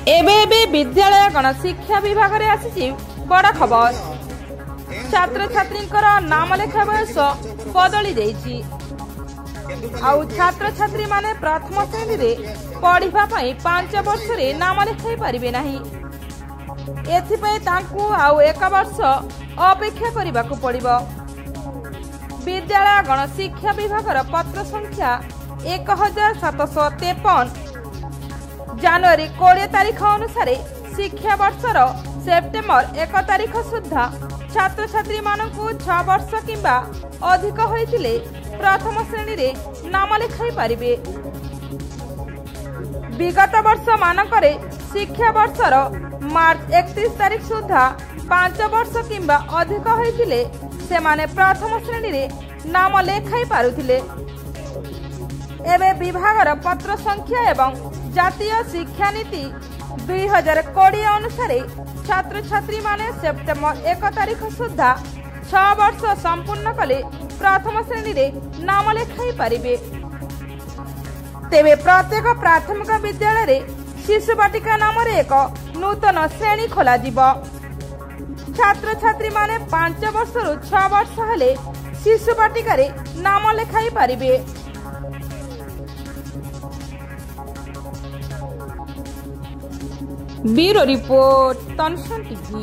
एबे विद्यालय गणशिक्षा विभाग रे आसी बड़ खबर। छात्र छात्री नाम लेखा बयस बदली जाइछि। आउ छात्र छात्री माने प्रथम श्रेणी रे पढ़िबा पई 5 वर्ष रे नाम लेखाई परिबे नाही। एथिपई तांकु आउ 1 वर्ष अपेक्षा करिबाकु पड़िबो। विद्यालय गणशिक्षा विभाग पत्र संख्या 1753 जनवरी 20 तारीख अनुसार शिक्षा वर्षर सेप्टेम्बर 1 तारीख सुधा छात्र छात्री मानकु 6 वर्ष किंबा अधिक होइतिले प्रथम श्रेणी रे नाम लेखाई पारिबे। विगत वर्ष मानकरे शिक्षा वर्षर मार्च 31 तारीख सुधा 5 वर्ष किंबा अधिक होइतिले सेमाने प्रथम श्रेणी रे नाम लेखाई पारुथिले। एबे विभागर पत्र संख्या एवं जातीय शिक्षा नीति 2020 अनुसार छात्र छात्री माने सेप्टेम्बर 1 तारीख सुधा 6 वर्ष संपूर्ण कले प्रथम श्रेणी रे नाम लेखाई पारिबे। तेबे प्रत्येक प्राथमिक विद्यालय रे शिशु बाटिका नाम रे एक नूतन श्रेणी खोला जिवो। छात्र छात्री माने 5 वर्ष रु 6 वर्ष हेले शिशु बाटिका रे नाम लेखाई पारिबे। ब्यूरो रिपोर्ट तनसन टीवी।